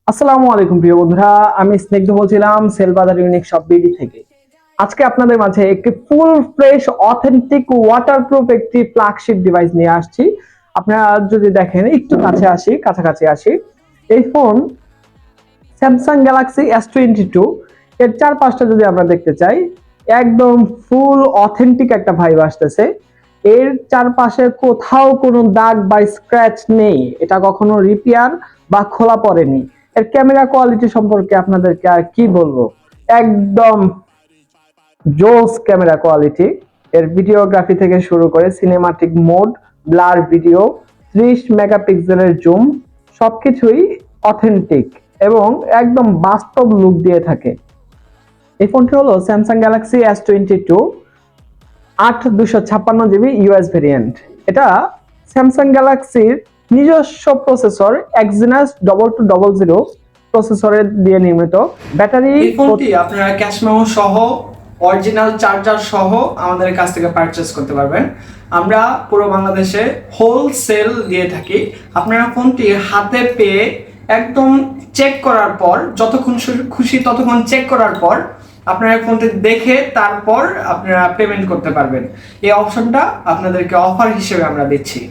আসসালামু আলাইকুম প্রিয় বন্ধুরা, আমি স্নিগ্ধ বলছিলাম সেলবাজার ইউনিক শপ বিডি থেকে। আজকে আপনাদের মাঝে একটি ফুল ফ্রেশ অথেন্টিক ওয়াটারপ্রুফ একটি ফ্ল্যাগশিপ ডিভাইস নিয়ে আসছি। আপনারা যদি দেখেন, একটু কাছাকাছি আসি, এই ফোন স্যামসাং গ্যালাক্সি S22। এর চারপাশটা যদি আমরা দেখতে চাই, একদম ফুল অথেন্টিক একটা ভাইব আসতেছে। এর চারপাশে কোথাও কোনো দাগ বা স্ক্র্যাচ নেই, এটা কখনো রিপেয়ার বা খোলা পড়েনি। এর ক্যামেরা কোয়ালিটি সম্পর্কে আপনাদেরকে আর কি বলবো, একদম জোস ক্যামেরা কোয়ালিটি। এর ভিডিওগ্রাফি থেকে শুরু করে সিনেমাটিক মোড, ব্লার ভিডিও, 30 মেগাপিক্সেলের জুম, সবকিছুই অথেন্টিক এবং একদম বাস্তব লুক দিয়ে থাকে। এই ফোনটি হলো Samsung Galaxy S22 8 256 GB US variant. এটা স্যামসাং গ্যালাক্সির নিজস্ব প্রসেসর এক্সিনাস 2200 প্রসেসরের দিয়ে নির্মিত। ব্যাটারি এই ফোনটি আপনারা ক্যাশ মেমো সহ অরিজিনাল চার্জার সহ আমাদের কাছ থেকে পারচেজ করতে পারবেন। আমরা পুরো বাংলাদেশে হোলসেল দিয়ে থাকি। আপনারা ফোনটি হাতে পেয়ে একদম চেক করার পর, যতক্ষণ খুশি ততক্ষণ চেক করার পর আপনারা ফোনটি দেখে তারপর আপনারা পেমেন্ট করতে পারবেন। এই অপশনটা আপনাদেরকে অফার হিসেবে আমরা দিচ্ছি।